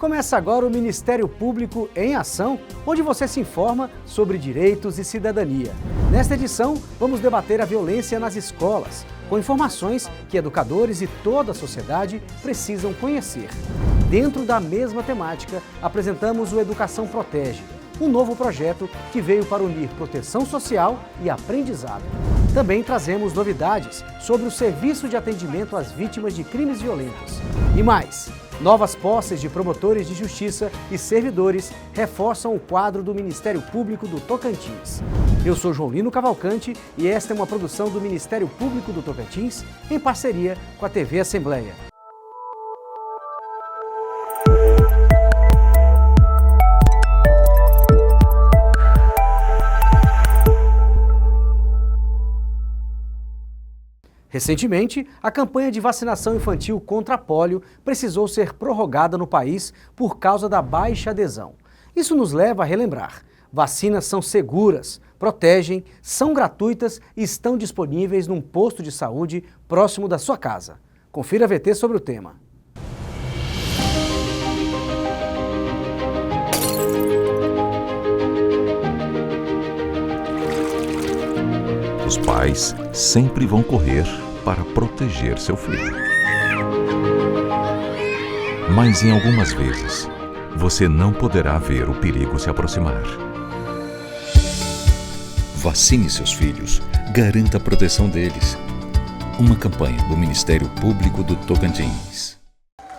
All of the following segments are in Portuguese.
Começa agora o Ministério Público em Ação, onde você se informa sobre direitos e cidadania. Nesta edição, vamos debater a violência nas escolas, com informações que educadores e toda a sociedade precisam conhecer. Dentro da mesma temática, apresentamos o Educação Protege, um novo projeto que veio para unir proteção social e aprendizado. Também trazemos novidades sobre o serviço de atendimento às vítimas de crimes violentos. E mais, novas posses de promotores de justiça e servidores reforçam o quadro do Ministério Público do Tocantins. Eu sou João Lino Cavalcante e esta é uma produção do Ministério Público do Tocantins em parceria com a TV Assembleia. Recentemente, a campanha de vacinação infantil contra a pólio precisou ser prorrogada no país por causa da baixa adesão. Isso nos leva a relembrar: vacinas são seguras, protegem, são gratuitas e estão disponíveis num posto de saúde próximo da sua casa. Confira a VT sobre o tema. Os pais sempre vão correr para proteger seu filho. Mas em algumas vezes, você não poderá ver o perigo se aproximar. Vacine seus filhos, garanta a proteção deles. Uma campanha do Ministério Público do Tocantins.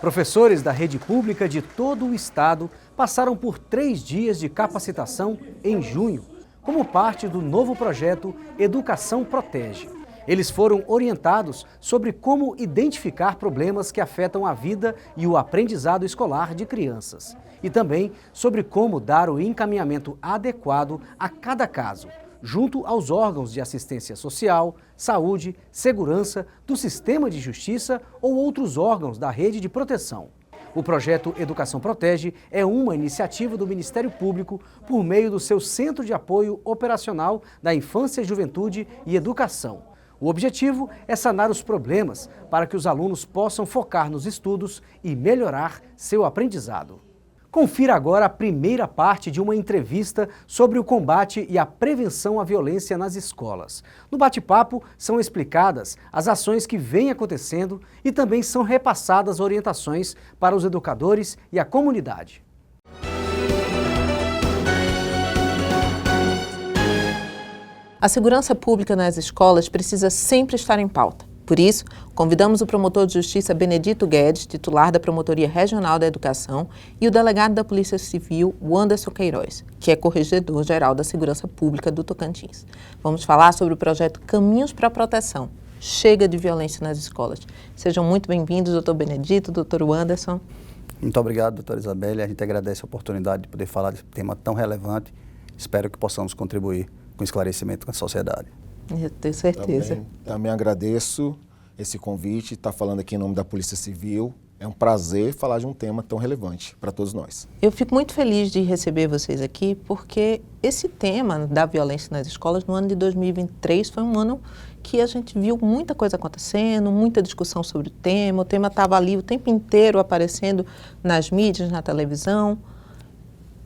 Professores da rede pública de todo o estado passaram por 3 dias de capacitação em junho, como parte do novo projeto Educação Protege. Eles foram orientados sobre como identificar problemas que afetam a vida e o aprendizado escolar de crianças. E também sobre como dar o encaminhamento adequado a cada caso, junto aos órgãos de assistência social, saúde, segurança, do sistema de justiça ou outros órgãos da rede de proteção. O projeto Educação Protege é uma iniciativa do Ministério Público por meio do seu Centro de Apoio Operacional da Infância, Juventude e Educação. O objetivo é sanar os problemas para que os alunos possam focar nos estudos e melhorar seu aprendizado. Confira agora a primeira parte de uma entrevista sobre o combate e a prevenção à violência nas escolas. No bate-papo são explicadas as ações que vêm acontecendo e também são repassadas orientações para os educadores e a comunidade. A segurança pública nas escolas precisa sempre estar em pauta. Por isso, convidamos o promotor de justiça Benedito Guedes, titular da Promotoria Regional da Educação, e o delegado da Polícia Civil, Wanderson Queiroz, que é corregedor-geral da Segurança Pública do Tocantins. Vamos falar sobre o projeto Caminhos para a Proteção. Chega de violência nas escolas. Sejam muito bem-vindos, doutor Benedito, doutor Wanderson. Muito obrigado, doutora Isabelle. A gente agradece a oportunidade de poder falar de um tema tão relevante. Espero que possamos contribuir com esclarecimento com a sociedade. Eu tenho certeza. Também agradeço esse convite, estar falando aqui em nome da Polícia Civil. É um prazer falar de um tema tão relevante para todos nós. Eu fico muito feliz de receber vocês aqui, porque esse tema da violência nas escolas no ano de 2023 foi um ano que a gente viu muita coisa acontecendo, muita discussão sobre o tema estava ali o tempo inteiro aparecendo nas mídias, na televisão.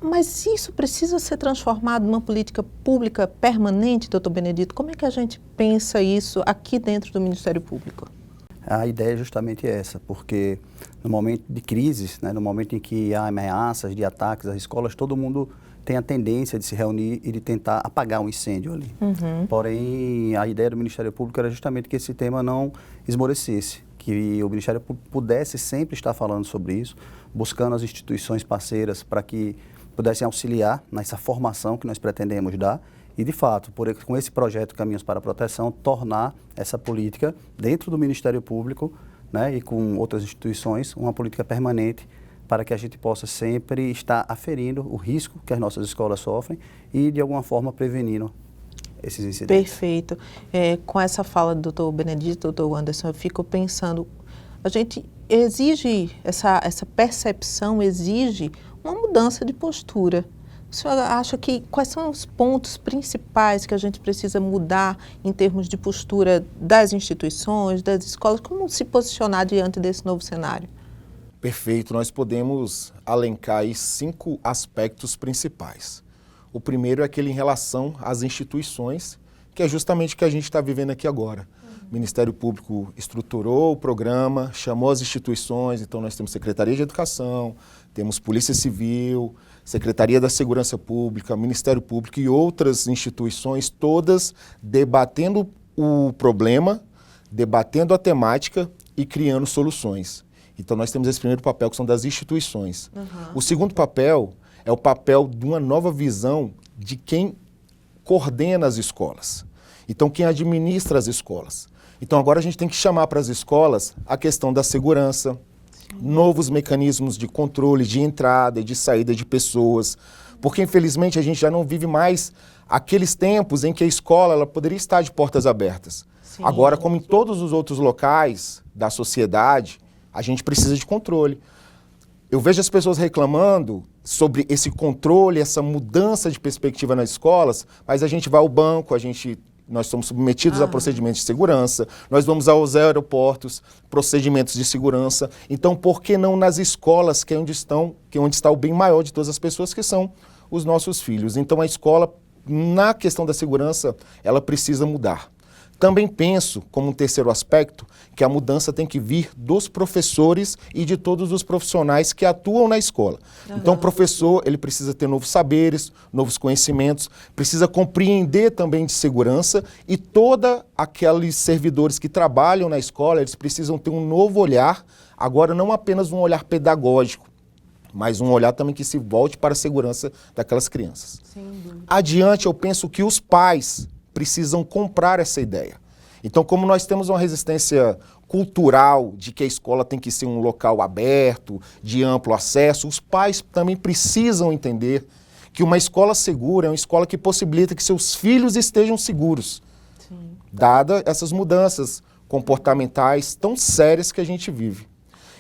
Mas isso precisa ser transformado numa política pública permanente, doutor Benedito? Como é que a gente pensa isso aqui dentro do Ministério Público? A ideia é justamente essa, porque no momento de crises, no momento em que há ameaças de ataques às escolas, todo mundo tem a tendência de se reunir e de tentar apagar um incêndio ali. Porém, a ideia do Ministério Público era justamente que esse tema não esmorecesse, que o Ministério Público pudesse sempre estar falando sobre isso, buscando as instituições parceiras para que pudessem auxiliar nessa formação que nós pretendemos dar e, de fato, com esse projeto Caminhos para a Proteção, tornar essa política dentro do Ministério Público, e com outras instituições, uma política permanente para que a gente possa sempre estar aferindo o risco que as nossas escolas sofrem e, de alguma forma, prevenindo esses incidentes. Perfeito. Com essa fala do doutor Benedito, doutor Wanderson, eu fico pensando, a gente exige, essa percepção exige uma mudança de postura. O senhor acha que quais são os pontos principais que a gente precisa mudar em termos de postura das instituições, das escolas? Como se posicionar diante desse novo cenário? Perfeito, nós podemos alencar aí 5 aspectos principais. O primeiro é aquele em relação às instituições, que é justamente o que a gente está vivendo aqui agora. O Ministério Público estruturou o programa, chamou as instituições, então nós temos Secretaria de Educação, temos Polícia Civil, Secretaria da Segurança Pública, Ministério Público e outras instituições, todas debatendo o problema, debatendo a temática e criando soluções. Então nós temos esse primeiro papel, que são das instituições. O segundo papel é o papel de uma nova visão de quem coordena as escolas. Então quem administra as escolas. Então agora a gente tem que chamar para as escolas a questão da segurança, novos mecanismos de controle, de entrada e de saída de pessoas. Porque infelizmente a gente já não vive mais aqueles tempos em que a escola ela poderia estar de portas abertas. Sim. Agora, como em todos os outros locais da sociedade, a gente precisa de controle. Eu vejo as pessoas reclamando sobre esse controle, essa mudança de perspectiva nas escolas, mas a gente vai ao banco, nós somos submetidos a procedimentos de segurança, nós vamos aos aeroportos, procedimentos de segurança. Então, por que não nas escolas, que é onde está o bem maior de todas as pessoas, que são os nossos filhos? Então, a escola, na questão da segurança, ela precisa mudar. Também penso, como um terceiro aspecto, que a mudança tem que vir dos professores e de todos os profissionais que atuam na escola. Então, o professor, ele precisa ter novos saberes, novos conhecimentos, precisa compreender também de segurança e todos aqueles servidores que trabalham na escola, eles precisam ter um novo olhar, agora não apenas um olhar pedagógico, mas um olhar também que se volte para a segurança daquelas crianças. Adiante, eu penso que os pais precisam comprar essa ideia. Então, como nós temos uma resistência cultural de que a escola tem que ser um local aberto, de amplo acesso, os pais também precisam entender que uma escola segura é uma escola que possibilita que seus filhos estejam seguros, dada essas mudanças comportamentais tão sérias que a gente vive.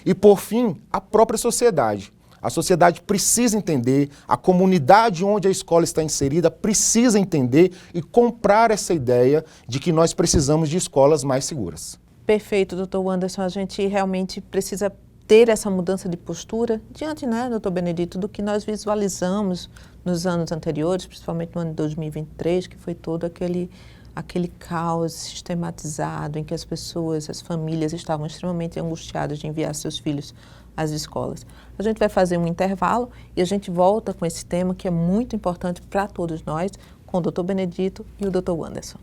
E, por fim, a própria sociedade. A sociedade precisa entender, a comunidade onde a escola está inserida precisa entender e comprar essa ideia de que nós precisamos de escolas mais seguras. Perfeito, doutor Anderson. A gente realmente precisa ter essa mudança de postura diante, doutor Benedito, do que nós visualizamos nos anos anteriores, principalmente no ano de 2023, que foi todo aquele caos sistematizado em que as pessoas, as famílias estavam extremamente angustiadas de enviar seus filhos às escolas. A gente vai fazer um intervalo e a gente volta com esse tema que é muito importante para todos nós, com o doutor Benedito e o doutor Anderson.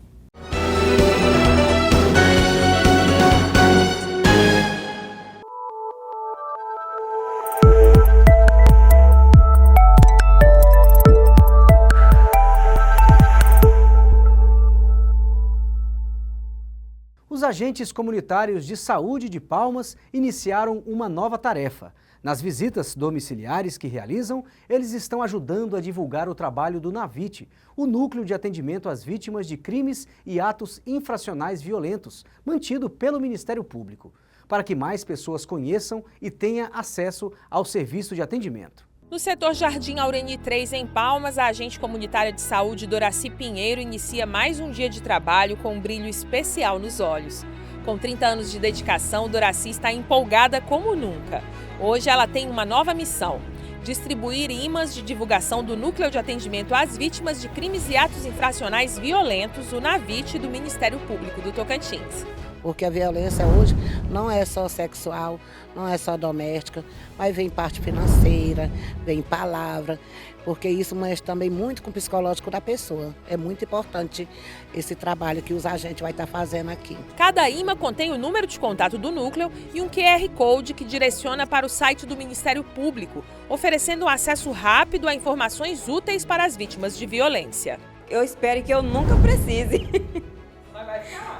Os agentes comunitários de saúde de Palmas iniciaram uma nova tarefa. Nas visitas domiciliares que realizam, eles estão ajudando a divulgar o trabalho do NAVIT, o Núcleo de Atendimento às Vítimas de Crimes e Atos Infracionais Violentos, mantido pelo Ministério Público, para que mais pessoas conheçam e tenham acesso ao serviço de atendimento. No setor Jardim Aureni 3, em Palmas, a agente comunitária de saúde Doraci Pinheiro inicia mais um dia de trabalho com um brilho especial nos olhos. Com 30 anos de dedicação, Doraci está empolgada como nunca. Hoje ela tem uma nova missão: distribuir imãs de divulgação do Núcleo de Atendimento às Vítimas de Crimes e Atos Infracionais Violentos, o NAVIT, do Ministério Público do Tocantins. Porque a violência hoje não é só sexual, não é só doméstica, mas vem parte financeira, vem palavra, porque isso mexe também muito com o psicológico da pessoa. É muito importante esse trabalho que os agentes vão estar fazendo aqui. Cada imã contém o número de contato do núcleo e um QR Code que direciona para o site do Ministério Público, oferecendo um acesso rápido a informações úteis para as vítimas de violência. Eu espero que eu nunca precise.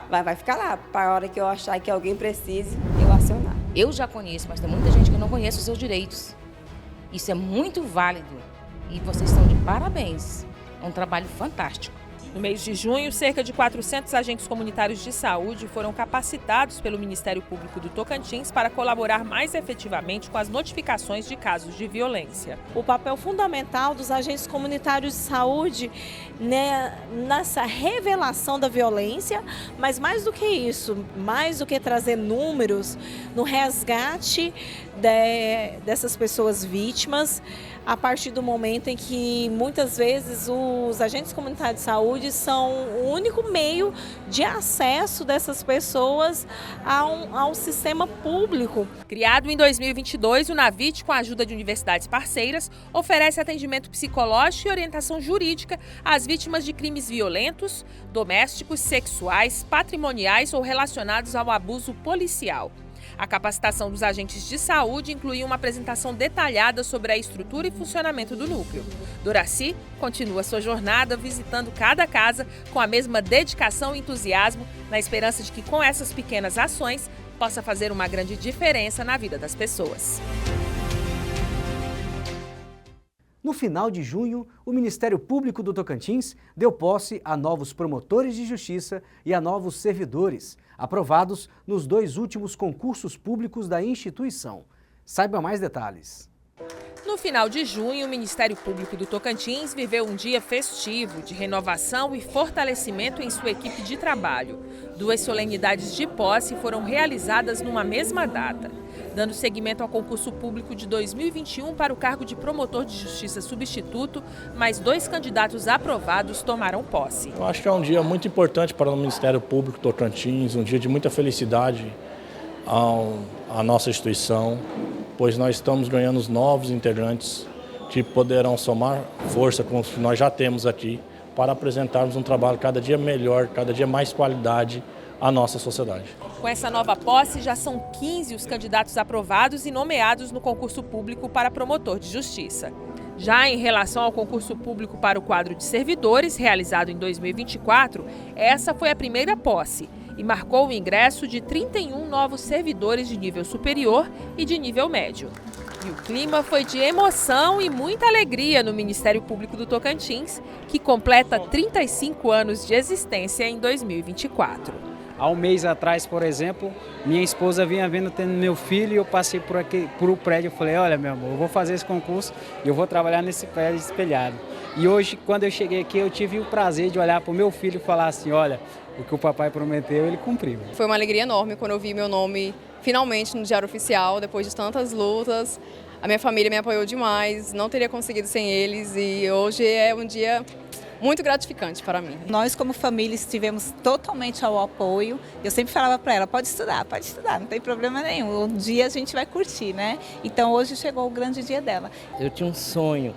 Vai ficar lá, para a hora que eu achar que alguém precise, eu acionar. Eu já conheço, mas tem muita gente que não conhece os seus direitos. Isso é muito válido e vocês estão de parabéns. É um trabalho fantástico. No mês de junho, cerca de 400 agentes comunitários de saúde foram capacitados pelo Ministério Público do Tocantins para colaborar mais efetivamente com as notificações de casos de violência. O papel fundamental dos agentes comunitários de saúde, né, nessa revelação da violência, mas mais do que isso, mais do que trazer números, no resgate dessas pessoas vítimas, a partir do momento em que muitas vezes os agentes comunitários de saúde são o único meio de acesso dessas pessoas ao sistema público. Criado em 2022, o NAVIT, com a ajuda de universidades parceiras, oferece atendimento psicológico e orientação jurídica às vítimas de crimes violentos, domésticos, sexuais, patrimoniais ou relacionados ao abuso policial. A capacitação dos agentes de saúde incluiu uma apresentação detalhada sobre a estrutura e funcionamento do núcleo. Doraci continua sua jornada visitando cada casa com a mesma dedicação e entusiasmo, na esperança de que com essas pequenas ações possa fazer uma grande diferença na vida das pessoas. No final de junho, o Ministério Público do Tocantins deu posse a novos promotores de justiça e a novos servidores, aprovados nos 2 últimos concursos públicos da instituição. Saiba mais detalhes. No final de junho, o Ministério Público do Tocantins viveu um dia festivo de renovação e fortalecimento em sua equipe de trabalho. 2 solenidades de posse foram realizadas numa mesma data. Dando seguimento ao concurso público de 2021 para o cargo de promotor de justiça substituto, mais 2 candidatos aprovados tomaram posse. Eu acho que é um dia muito importante para o Ministério Público Tocantins, um dia de muita felicidade à nossa instituição, pois nós estamos ganhando os novos integrantes que poderão somar força com os que nós já temos aqui para apresentarmos um trabalho cada dia melhor, cada dia mais qualidade à nossa sociedade. Com essa nova posse, já são 15 os candidatos aprovados e nomeados no concurso público para promotor de justiça. Já em relação ao concurso público para o quadro de servidores, realizado em 2024, essa foi a primeira posse e marcou o ingresso de 31 novos servidores de nível superior e de nível médio. E o clima foi de emoção e muita alegria no Ministério Público do Tocantins, que completa 35 anos de existência em 2024. Há um mês atrás, por exemplo, minha esposa vinha vendo tendo meu filho e eu passei por o prédio e falei, olha meu amor, eu vou fazer esse concurso e eu vou trabalhar nesse prédio espelhado. E hoje, quando eu cheguei aqui, eu tive o prazer de olhar para o meu filho e falar assim, olha, o que o papai prometeu, ele cumpriu. Foi uma alegria enorme quando eu vi meu nome finalmente no Diário Oficial, depois de tantas lutas. A minha família me apoiou demais, não teria conseguido sem eles e hoje é um dia muito gratificante para mim. Nós, como família, estivemos totalmente ao apoio. Eu sempre falava para ela, pode estudar, não tem problema nenhum. Um dia a gente vai curtir, né? Então hoje chegou o grande dia dela. Eu tinha um sonho,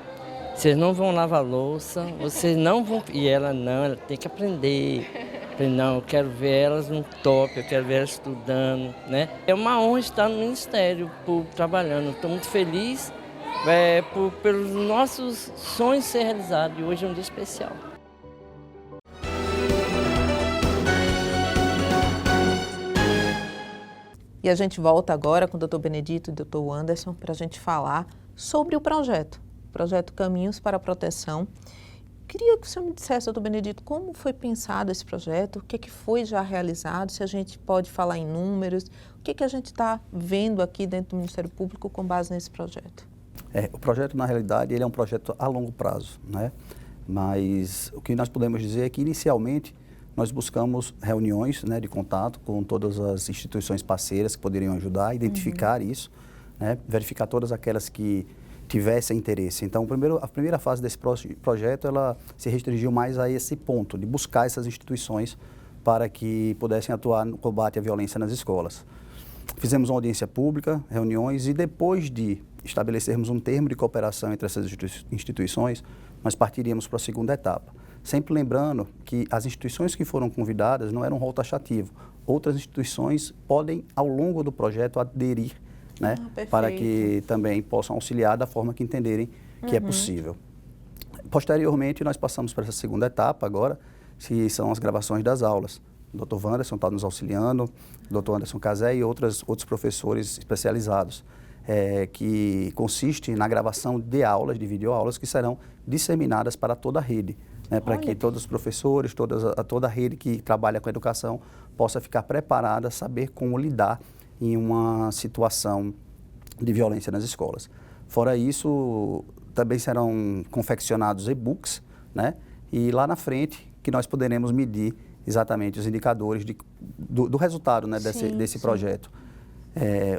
vocês não vão lavar louça, vocês não vão... E ela não, ela tem que aprender. Eu falei, não, eu quero ver elas no top, eu quero ver elas estudando, né? É uma honra estar no Ministério Público trabalhando, estou muito feliz. Pelos nossos sonhos ser realizados, e hoje é um dia especial. E a gente volta agora com o Dr. Benedito e o Dr. Anderson para a gente falar sobre o projeto Caminhos para a Proteção. Queria que o senhor me dissesse, Dr. Benedito, como foi pensado esse projeto, o que foi já realizado, se a gente pode falar em números, o que a gente está vendo aqui dentro do Ministério Público com base nesse projeto? O projeto, na realidade, ele é um projeto a longo prazo, né? Mas o que nós podemos dizer é que, inicialmente, nós buscamos reuniões, né, de contato com todas as instituições parceiras que poderiam ajudar a identificar isso, né, verificar todas aquelas que tivessem interesse. Então, a primeira fase desse projeto, ela se restringiu mais a esse ponto, de buscar essas instituições para que pudessem atuar no combate à violência nas escolas. Fizemos uma audiência pública, reuniões, e depois de estabelecermos um termo de cooperação entre essas instituições, nós partiríamos para a segunda etapa. Sempre lembrando que as instituições que foram convidadas não eram um rol taxativo. Outras instituições podem, ao longo do projeto, aderir, né, para que também possam auxiliar da forma que entenderem que é possível. Posteriormente, nós passamos para essa segunda etapa agora, que são as gravações das aulas. O Dr. Wanderson está nos auxiliando, o Dr. Anderson Casé e outros professores especializados, que consiste na gravação de aulas, de videoaulas, que serão disseminadas para toda a rede. né, para que todos os professores, toda a rede que trabalha com a educação possa ficar preparada, saber como lidar em uma situação de violência nas escolas. Fora isso, também serão confeccionados e-books, né, e lá na frente que nós poderemos medir exatamente os indicadores do resultado, né, desse projeto.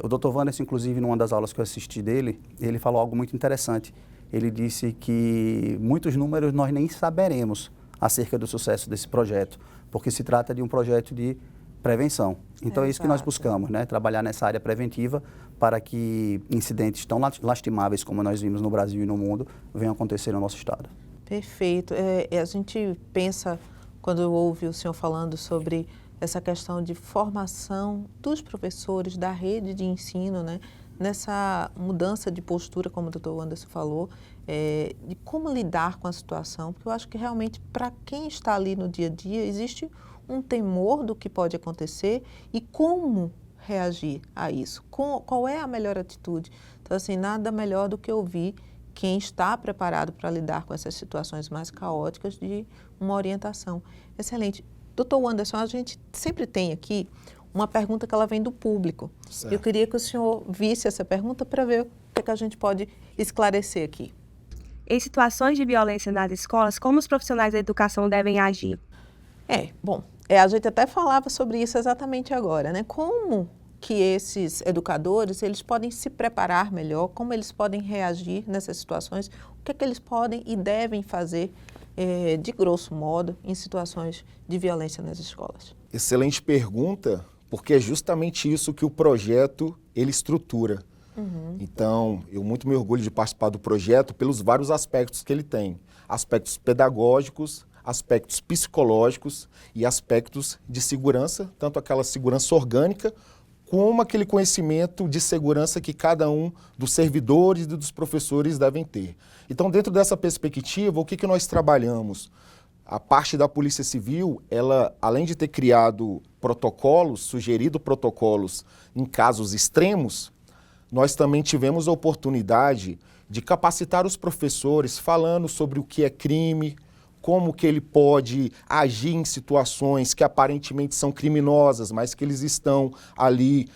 O Dr. Wanderson, inclusive, numa das aulas que eu assisti dele, ele falou algo muito interessante. Ele disse que muitos números nós nem saberemos acerca do sucesso desse projeto, porque se trata de um projeto de prevenção. Então é isso que nós buscamos, né? Trabalhar nessa área preventiva para que incidentes tão lastimáveis como nós vimos no Brasil e no mundo venham acontecer no nosso estado. Perfeito. A gente pensa, quando ouve o senhor falando sobre essa questão de formação dos professores, da rede de ensino, né? Nessa mudança de postura, como o Dr. Wanderson falou, de como lidar com a situação, porque eu acho que realmente para quem está ali no dia a dia existe um temor do que pode acontecer e como reagir a isso, qual é a melhor atitude. Então, assim, nada melhor do que ouvir quem está preparado para lidar com essas situações mais caóticas de uma orientação. Excelente. Dr. Wanderson, a gente sempre tem aqui uma pergunta que ela vem do público. Certo. Eu queria que o senhor visse essa pergunta para ver o que a gente pode esclarecer aqui. Em situações de violência nas escolas, como os profissionais da educação devem agir? A gente até falava sobre isso exatamente agora, né? Como que esses educadores, eles podem se preparar melhor, como eles podem reagir nessas situações, o que é que eles podem e devem fazer, de grosso modo, em situações de violência nas escolas. Excelente pergunta, porque é justamente isso que o projeto ele estrutura. Então, eu muito me orgulho de participar do projeto pelos vários aspectos que ele tem. Aspectos pedagógicos, aspectos psicológicos e aspectos de segurança, tanto aquela segurança orgânica, como aquele conhecimento de segurança que cada um dos servidores e dos professores devem ter. Então, dentro dessa perspectiva, o que nós trabalhamos? A parte da Polícia Civil, ela, além de ter criado protocolos, sugerido protocolos em casos extremos, nós também tivemos a oportunidade de capacitar os professores falando sobre o que é crime, como que ele pode agir em situações que aparentemente são criminosas, mas que eles estão ali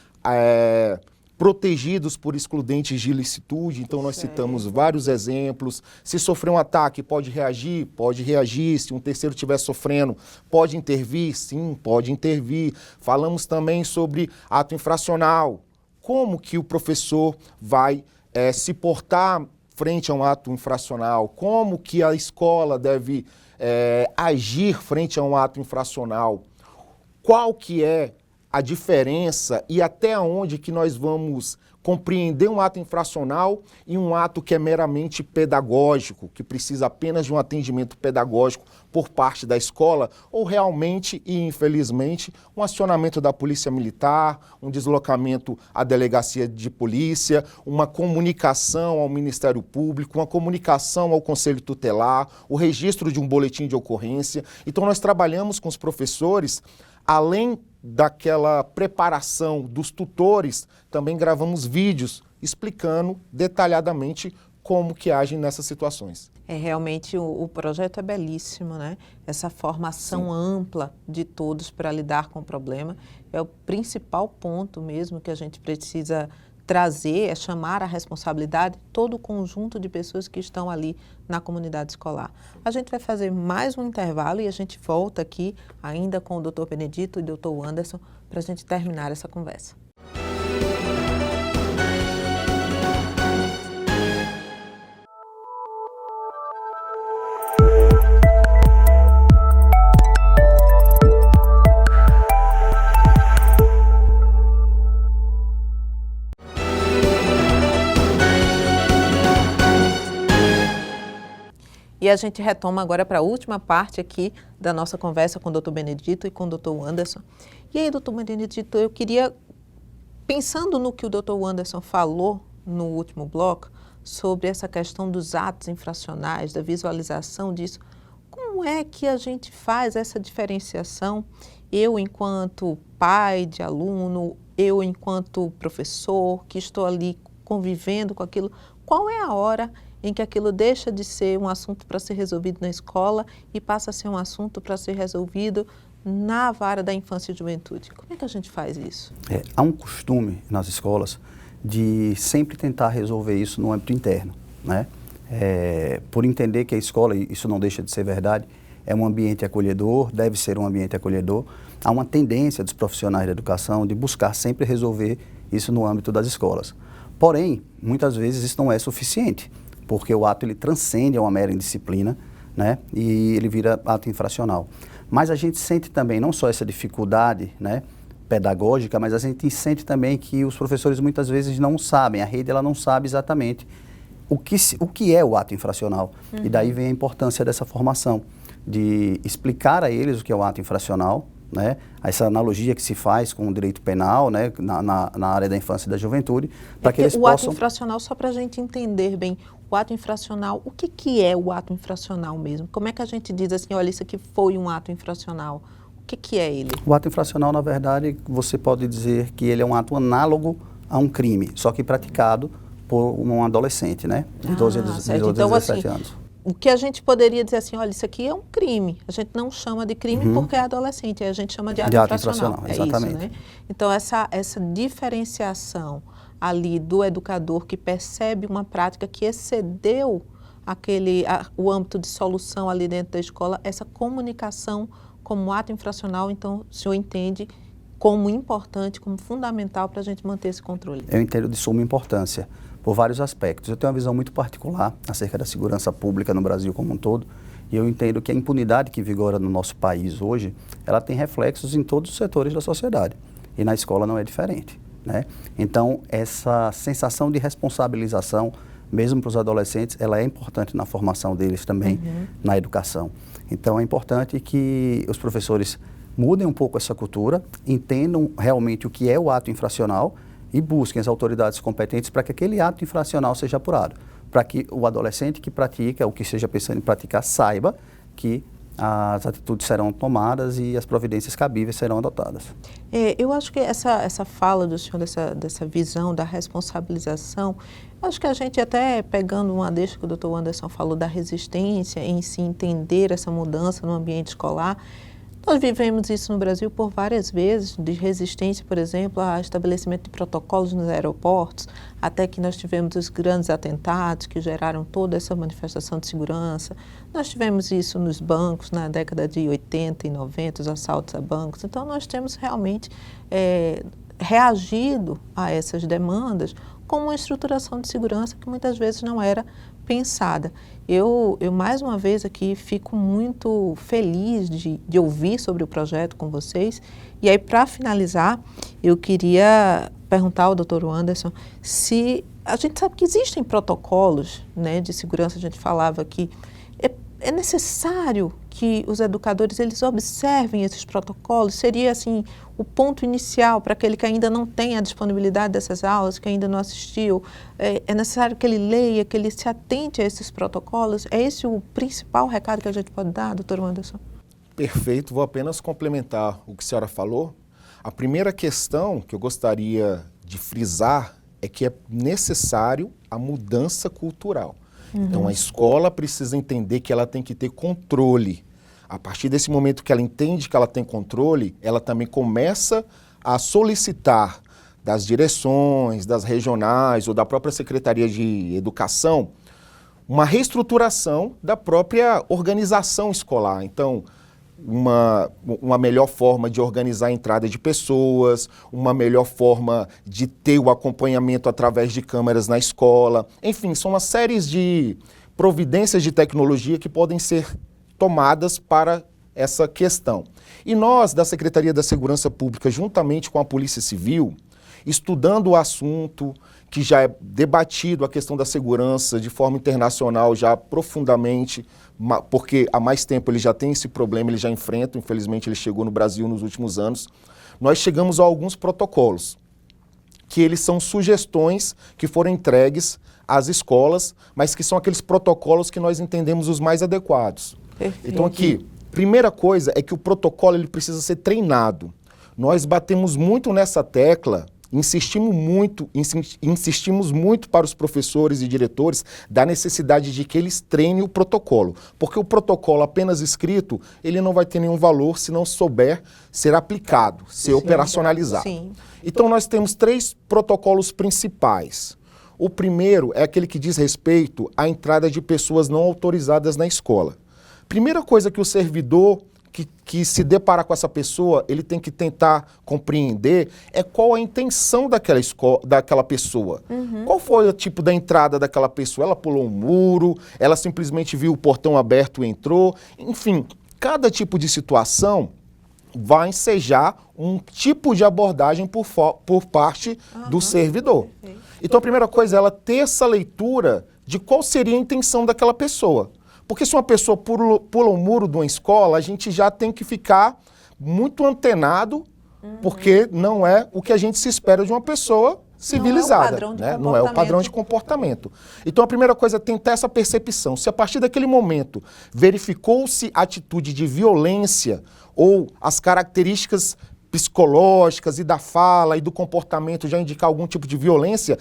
protegidos por excludentes de ilicitude. Então nós citamos vários exemplos. Se sofrer um ataque, pode reagir? Pode reagir. Se um terceiro estiver sofrendo, pode intervir? Sim, pode intervir. Falamos também sobre ato infracional. Como que o professor vai se portar frente a um ato infracional? Como que a escola deve agir frente a um ato infracional? Qual que é a diferença e até onde que nós vamos compreender um ato infracional e um ato que é meramente pedagógico, que precisa apenas de um atendimento pedagógico por parte da escola, ou realmente e infelizmente um acionamento da Polícia Militar, um deslocamento à delegacia de polícia, uma comunicação ao Ministério Público, uma comunicação ao Conselho Tutelar, o registro de um boletim de ocorrência. Então nós trabalhamos com os professores, além daquela preparação dos tutores, também gravamos vídeos explicando detalhadamente como que agem nessas situações. Realmente o projeto é belíssimo, né? Essa formação ampla de todos para lidar com o problema é o principal ponto mesmo que a gente precisa trazer, é chamar a responsabilidade todo o conjunto de pessoas que estão ali na comunidade escolar. A gente vai fazer mais um intervalo e a gente volta aqui ainda com o Dr. Benedito e o Dr. Wanderson para a gente terminar essa conversa. E a gente retoma agora para a última parte aqui da nossa conversa com o Dr. Benedito e com o Dr. Wanderson. E aí, Dr. Benedito, eu queria, pensando no que o Dr. Wanderson falou no último bloco, sobre essa questão dos atos infracionais, da visualização disso, como é que a gente faz essa diferenciação? Eu, enquanto pai de aluno, eu, enquanto professor, que estou ali convivendo com aquilo, qual é a hora em que aquilo deixa de ser um assunto para ser resolvido na escola e passa a ser um assunto para ser resolvido na vara da infância e juventude? Como é que a gente faz isso? Há um costume nas escolas de sempre tentar resolver isso no âmbito interno, né? Por entender que a escola, e isso não deixa de ser verdade, é um ambiente acolhedor, deve ser um ambiente acolhedor. Há uma tendência dos profissionais da educação de buscar sempre resolver isso no âmbito das escolas. Porém, muitas vezes isso não é suficiente, porque o ato ele transcende a uma mera indisciplina, né? E ele vira ato infracional. Mas a gente sente também não só essa dificuldade, né, pedagógica, mas a gente sente também que os professores muitas vezes não sabem, a rede ela não sabe exatamente o que é o ato infracional. E daí vem a importância dessa formação, de explicar a eles o que é o ato infracional, né? Essa analogia que se faz com o direito penal, né, na área da infância e da juventude, para que eles possam... O ato infracional, só para a gente entender bem, o ato infracional, o que é o ato infracional mesmo? Como é que a gente diz assim, olha, isso aqui foi um ato infracional? O que é ele? O ato infracional, na verdade, você pode dizer que ele é um ato análogo a um crime, só que praticado por um adolescente, né? De 12 a 17 anos. O que a gente poderia dizer assim, olha, isso aqui é um crime. A gente não chama de crime porque é adolescente, a gente chama de ato infracional. Exatamente. Isso, né? Então, essa diferenciação ali do educador que percebe uma prática que excedeu o âmbito de solução ali dentro da escola, essa comunicação como ato infracional, então o senhor entende como importante, como fundamental para a gente manter esse controle? Eu entendo de suma importância, por vários aspectos. Eu tenho uma visão muito particular acerca da segurança pública no Brasil como um todo, e eu entendo que a impunidade que vigora no nosso país hoje, ela tem reflexos em todos os setores da sociedade, e na escola não é diferente, né? Então, essa sensação de responsabilização, mesmo para os adolescentes, ela é importante na formação deles também, na educação. Então, é importante que os professores mudem um pouco essa cultura, entendam realmente o que é o ato infracional e busquem as autoridades competentes para que aquele ato infracional seja apurado, para que o adolescente que pratica, ou que esteja pensando em praticar, saiba que as atitudes serão tomadas e as providências cabíveis serão adotadas. Eu acho que essa fala do senhor, dessa visão da responsabilização, acho que a gente até pegando uma deixa que o Dr. Anderson falou da resistência em se entender essa mudança no ambiente escolar, nós vivemos isso no Brasil por várias vezes, de resistência, por exemplo, a estabelecimento de protocolos nos aeroportos, até que nós tivemos os grandes atentados que geraram toda essa manifestação de segurança. Nós tivemos isso nos bancos na década de 80 e 90, os assaltos a bancos. Então, nós temos realmente reagido a essas demandas com uma estruturação de segurança que muitas vezes não era pensada. Eu mais uma vez aqui fico muito feliz de ouvir sobre o projeto com vocês. E aí, para finalizar, eu queria perguntar ao Dr. Anderson se a gente sabe que existem protocolos, né, de segurança. A gente falava que é necessário que os educadores eles observem esses protocolos. Seria assim o ponto inicial para aquele que ainda não tem a disponibilidade dessas aulas, que ainda não assistiu. É necessário que ele leia, que ele se atente a esses protocolos. É esse o principal recado que a gente pode dar, Dr. Anderson? Perfeito, vou apenas complementar o que a senhora falou. A primeira questão que eu gostaria de frisar é que é necessário a mudança cultural. Então, a escola precisa entender que ela tem que ter controle. A partir desse momento que ela entende que ela tem controle, ela também começa a solicitar das direções, das regionais ou da própria Secretaria de Educação uma reestruturação da própria organização escolar. Então, uma melhor forma de organizar a entrada de pessoas, uma melhor forma de ter o acompanhamento através de câmeras na escola. Enfim, são uma série de providências de tecnologia que podem ser tomadas para essa questão. E nós, da Secretaria da Segurança Pública, juntamente com a Polícia Civil, estudando o assunto, que já é debatido a questão da segurança de forma internacional já profundamente, porque há mais tempo ele já tem esse problema, ele já enfrenta, infelizmente ele chegou no Brasil nos últimos anos, nós chegamos a alguns protocolos, que eles são sugestões que foram entregues às escolas, mas que são aqueles protocolos que nós entendemos os mais adequados. Perfeito. Então aqui, primeira coisa é que o protocolo ele precisa ser treinado. Nós batemos muito nessa tecla insistimos muito para os professores e diretores da necessidade de que eles treinem o protocolo, porque o protocolo apenas escrito, ele não vai ter nenhum valor se não souber ser aplicado, ser operacionalizado. Sim. Então nós temos 3 protocolos principais. O primeiro é aquele que diz respeito à entrada de pessoas não autorizadas na escola. Primeira coisa que o servidor que se depara com essa pessoa, ele tem que tentar compreender é qual a intenção daquela pessoa. Qual foi o tipo da entrada daquela pessoa? Ela pulou um muro, ela simplesmente viu o portão aberto e entrou. Enfim, cada tipo de situação vai ensejar um tipo de abordagem por parte do servidor. Então a primeira coisa é ela ter essa leitura de qual seria a intenção daquela pessoa. Porque se uma pessoa pula um muro de uma escola, a gente já tem que ficar muito antenado, porque não é o que a gente se espera de uma pessoa civilizada. Não é o padrão de comportamento. Então a primeira coisa é tentar essa percepção. Se a partir daquele momento verificou-se atitude de violência ou as características psicológicas e da fala e do comportamento já indicar algum tipo de violência,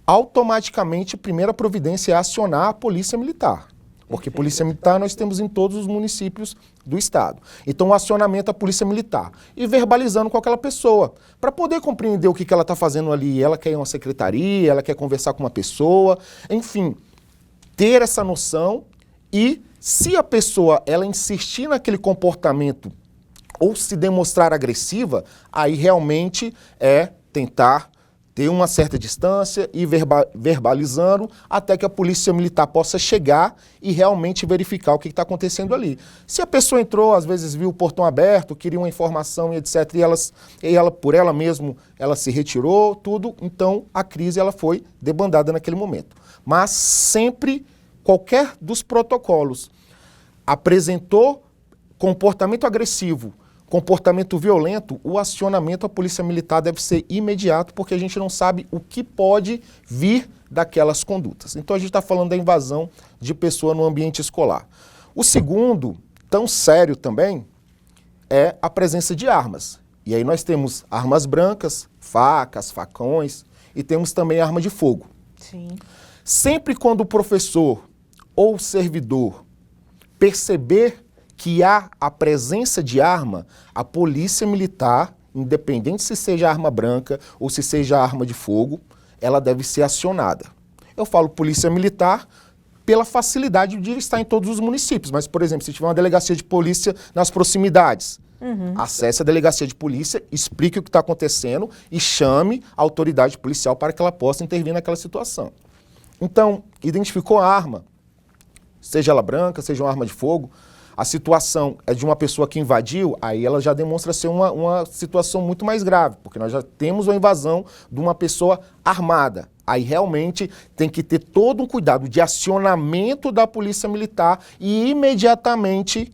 automaticamente a primeira providência é acionar a polícia militar. Porque polícia militar nós temos em todos os municípios do estado. Então o acionamento à polícia militar e verbalizando com aquela pessoa, para poder compreender o que ela está fazendo ali. Ela quer ir a uma secretaria, ela quer conversar com uma pessoa, enfim, ter essa noção e se a pessoa ela insistir naquele comportamento ou se demonstrar agressiva, aí realmente é tentar ter uma certa distância e verbalizando até que a polícia militar possa chegar e realmente verificar o que está acontecendo ali. Se a pessoa entrou, às vezes viu o portão aberto, queria uma informação e etc, e ela por ela mesma, ela se retirou, tudo, então a crise ela foi debandada naquele momento. Mas sempre, qualquer dos protocolos apresentou comportamento agressivo, comportamento violento, o acionamento à polícia militar deve ser imediato, porque a gente não sabe o que pode vir daquelas condutas. Então a gente está falando da invasão de pessoa no ambiente escolar. O segundo, tão sério também, é a presença de armas. E aí nós temos armas brancas, facas, facões, e temos também arma de fogo. Sim. Sempre quando o professor ou o servidor perceber que há a presença de arma, a polícia militar, independente se seja arma branca ou se seja arma de fogo, ela deve ser acionada. Eu falo polícia militar pela facilidade de estar em todos os municípios, mas, por exemplo, se tiver uma delegacia de polícia nas proximidades, acesse a delegacia de polícia, explique o que está acontecendo e chame a autoridade policial para que ela possa intervir naquela situação. Então, identificou a arma, seja ela branca, seja uma arma de fogo, a situação é de uma pessoa que invadiu, aí ela já demonstra ser uma situação muito mais grave, porque nós já temos uma invasão de uma pessoa armada. Aí realmente tem que ter todo um cuidado de acionamento da polícia militar e imediatamente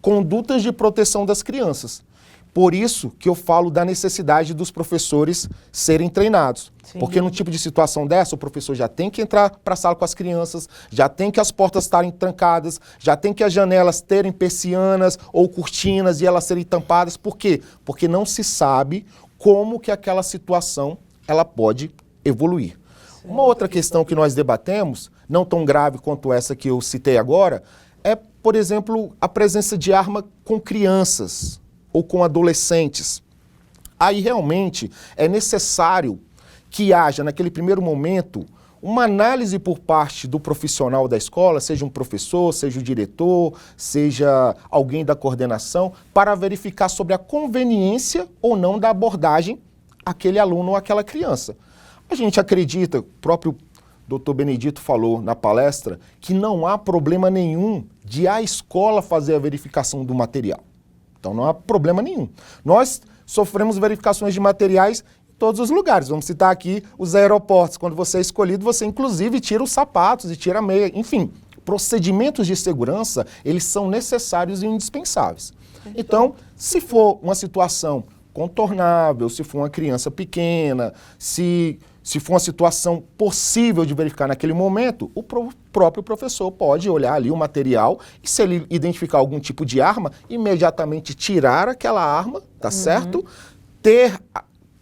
condutas de proteção das crianças. Por isso que eu falo da necessidade dos professores serem treinados. Sim. Porque num tipo de situação dessa, o professor já tem que entrar para a sala com as crianças, já tem que as portas estarem trancadas, já tem que as janelas terem persianas ou cortinas e elas serem tampadas. Por quê? Porque não se sabe como que aquela situação ela pode evoluir. Sim. Uma outra questão que nós debatemos, não tão grave quanto essa que eu citei agora, é, por exemplo, a presença de arma com crianças ou com adolescentes. Aí realmente é necessário que haja, naquele primeiro momento, uma análise por parte do profissional da escola, seja um professor, seja o diretor, seja alguém da coordenação, para verificar sobre a conveniência ou não da abordagem àquele aluno ou àquela criança. A gente acredita, o próprio Dr. Benedito falou na palestra, que não há problema nenhum de a escola fazer a verificação do material. Então não há problema nenhum. Nós sofremos verificações de materiais em todos os lugares. Vamos citar aqui os aeroportos. Quando você é escolhido, você inclusive tira os sapatos e tira a meia. Enfim, procedimentos de segurança, eles são necessários e indispensáveis. Então, se for uma situação contornável, se for uma criança pequena, se for uma situação possível de verificar naquele momento, o próprio professor pode olhar ali o material e, se ele identificar algum tipo de arma, imediatamente tirar aquela arma, tá certo? Ter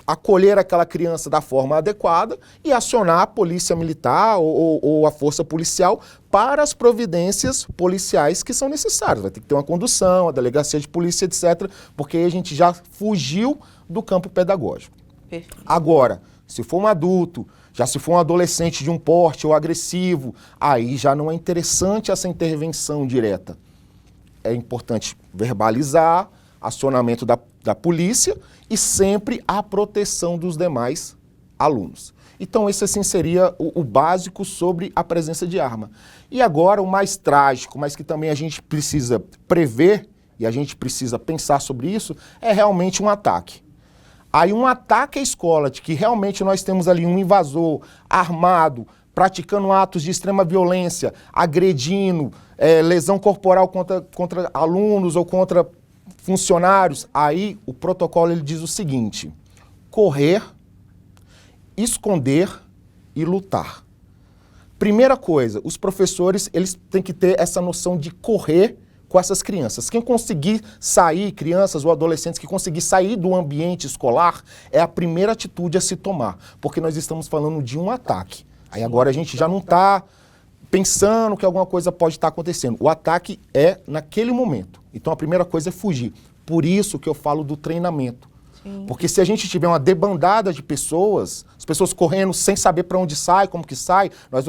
acolher aquela criança da forma adequada e acionar a polícia militar ou a força policial para as providências policiais que são necessárias. Vai ter que ter uma condução, a delegacia de polícia, etc., porque aí a gente já fugiu do campo pedagógico. Perfeito. Agora, se for um adulto, já se for um adolescente de um porte ou agressivo, aí já não é interessante essa intervenção direta. É importante verbalizar, acionamento da polícia e sempre a proteção dos demais alunos. Então esse assim seria o básico sobre a presença de arma. E agora o mais trágico, mas que também a gente precisa prever e a gente precisa pensar sobre isso, é realmente um ataque. Aí um ataque à escola, de que realmente nós temos ali um invasor armado, praticando atos de extrema violência, agredindo, lesão corporal contra alunos ou contra funcionários, aí o protocolo ele diz o seguinte: correr, esconder e lutar. Primeira coisa, os professores eles têm que ter essa noção de correr com essas crianças. Quem conseguir sair, crianças ou adolescentes que conseguir sair do ambiente escolar, é a primeira atitude a se tomar, porque nós estamos falando de um ataque. Aí agora a gente já não está pensando que alguma coisa pode estar acontecendo. O ataque é naquele momento. Então a primeira coisa é fugir. Por isso que eu falo do treinamento. Sim. Porque se a gente tiver uma debandada de pessoas, as pessoas correndo sem saber para onde sai, como que sai, nós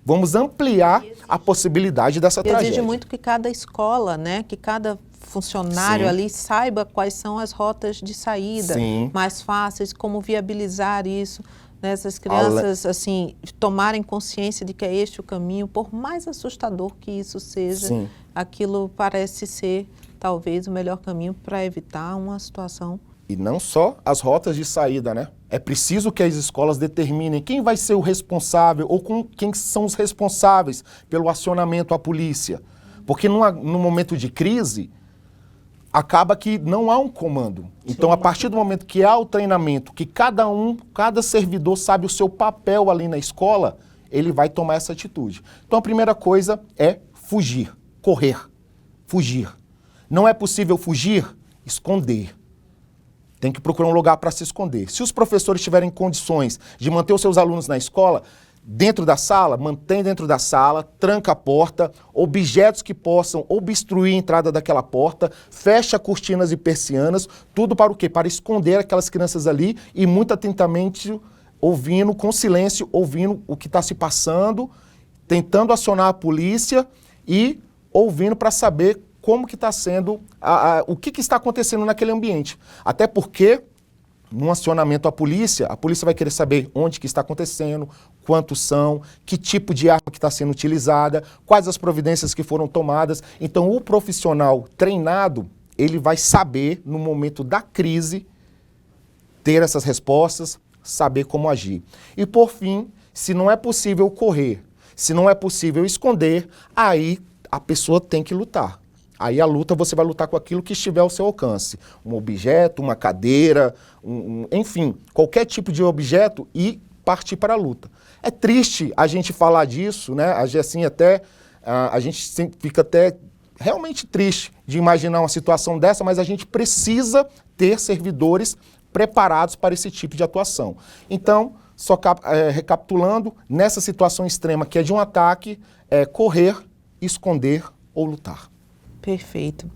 vamos ampliar a possibilidade dessa tragédia. Exige muito que cada escola, né, que cada funcionário Sim. ali saiba quais são as rotas de saída Sim. mais fáceis, como viabilizar isso. Né, essas crianças, assim, tomarem consciência de que é este o caminho, por mais assustador que isso seja, Sim. aquilo parece ser, talvez, o melhor caminho para evitar uma situação. E não só as rotas de saída, né? É preciso que as escolas determinem quem vai ser o responsável ou quem são os responsáveis pelo acionamento à polícia. Porque no momento de crise, acaba que não há um comando. Então, a partir do momento que há o treinamento, que cada servidor sabe o seu papel ali na escola, ele vai tomar essa atitude. Então, a primeira coisa é fugir, correr, fugir. Não é possível fugir? Esconder. Tem que procurar um lugar para se esconder. Se os professores tiverem condições de manter os seus alunos na escola, dentro da sala, mantém dentro da sala, tranca a porta, objetos que possam obstruir a entrada daquela porta, fecha cortinas e persianas, tudo para o quê? Para esconder aquelas crianças ali e muito atentamente ouvindo, com silêncio, ouvindo o que está se passando, tentando acionar a polícia e ouvindo para saber como que está sendo, o que está acontecendo naquele ambiente. Até porque, num acionamento à polícia vai querer saber onde que está acontecendo, quantos são, que tipo de arma que está sendo utilizada, quais as providências que foram tomadas. Então, o profissional treinado, ele vai saber, no momento da crise, ter essas respostas, saber como agir. E, por fim, se não é possível correr, se não é possível esconder, aí a pessoa tem que lutar. Aí a luta, você vai lutar com aquilo que estiver ao seu alcance. Um objeto, uma cadeira, enfim, qualquer tipo de objeto e partir para a luta. É triste a gente falar disso, né? Assim, a gente fica até realmente triste de imaginar uma situação dessa, mas a gente precisa ter servidores preparados para esse tipo de atuação. Então, só recapitulando, nessa situação extrema que é de um ataque, é correr, esconder ou lutar. Perfeito.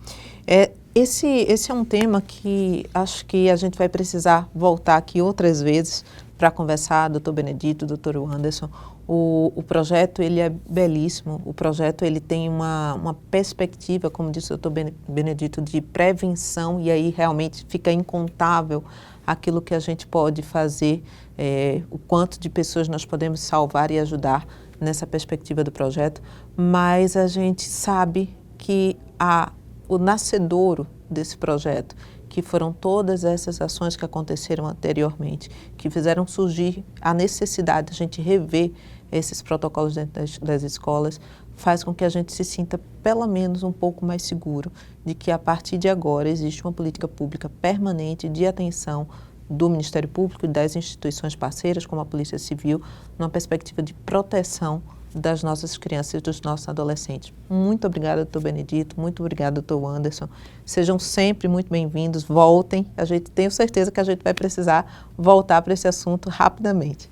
Esse é um tema que acho que a gente vai precisar voltar aqui outras vezes para conversar, doutor Benedito, doutor Anderson. O projeto ele é belíssimo, o projeto ele tem uma perspectiva, como disse o doutor Benedito, de prevenção, e aí realmente fica incontável aquilo que a gente pode fazer, o quanto de pessoas nós podemos salvar e ajudar nessa perspectiva do projeto, mas a gente sabe que o nascedouro desse projeto, que foram todas essas ações que aconteceram anteriormente, que fizeram surgir a necessidade de a gente rever esses protocolos dentro das escolas, faz com que a gente se sinta pelo menos um pouco mais seguro de que a partir de agora existe uma política pública permanente de atenção do Ministério Público e das instituições parceiras, como a Polícia Civil, numa perspectiva de proteção das nossas crianças e dos nossos adolescentes. Muito obrigada, doutor Benedito, muito obrigada, doutor Anderson. Sejam sempre muito bem-vindos, voltem. Tenho certeza que a gente vai precisar voltar para esse assunto rapidamente.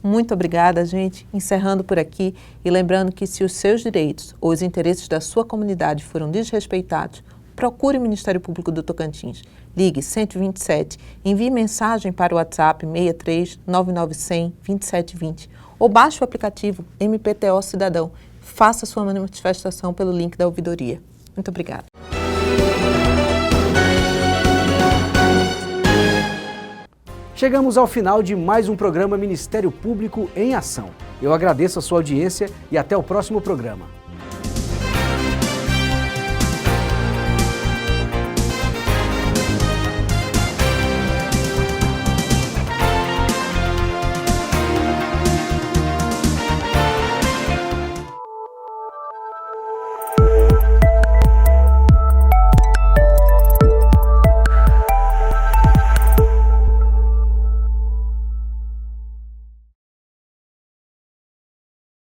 Muito obrigada, gente. Encerrando por aqui e lembrando que se os seus direitos ou os interesses da sua comunidade foram desrespeitados, procure o Ministério Público do Tocantins. Ligue 127, envie mensagem para o WhatsApp 63 9900 2720 ou baixe o aplicativo MPTO Cidadão. Faça sua manifestação pelo link da ouvidoria. Muito obrigada. Chegamos ao final de mais um programa Ministério Público em Ação. Eu agradeço a sua audiência e até o próximo programa.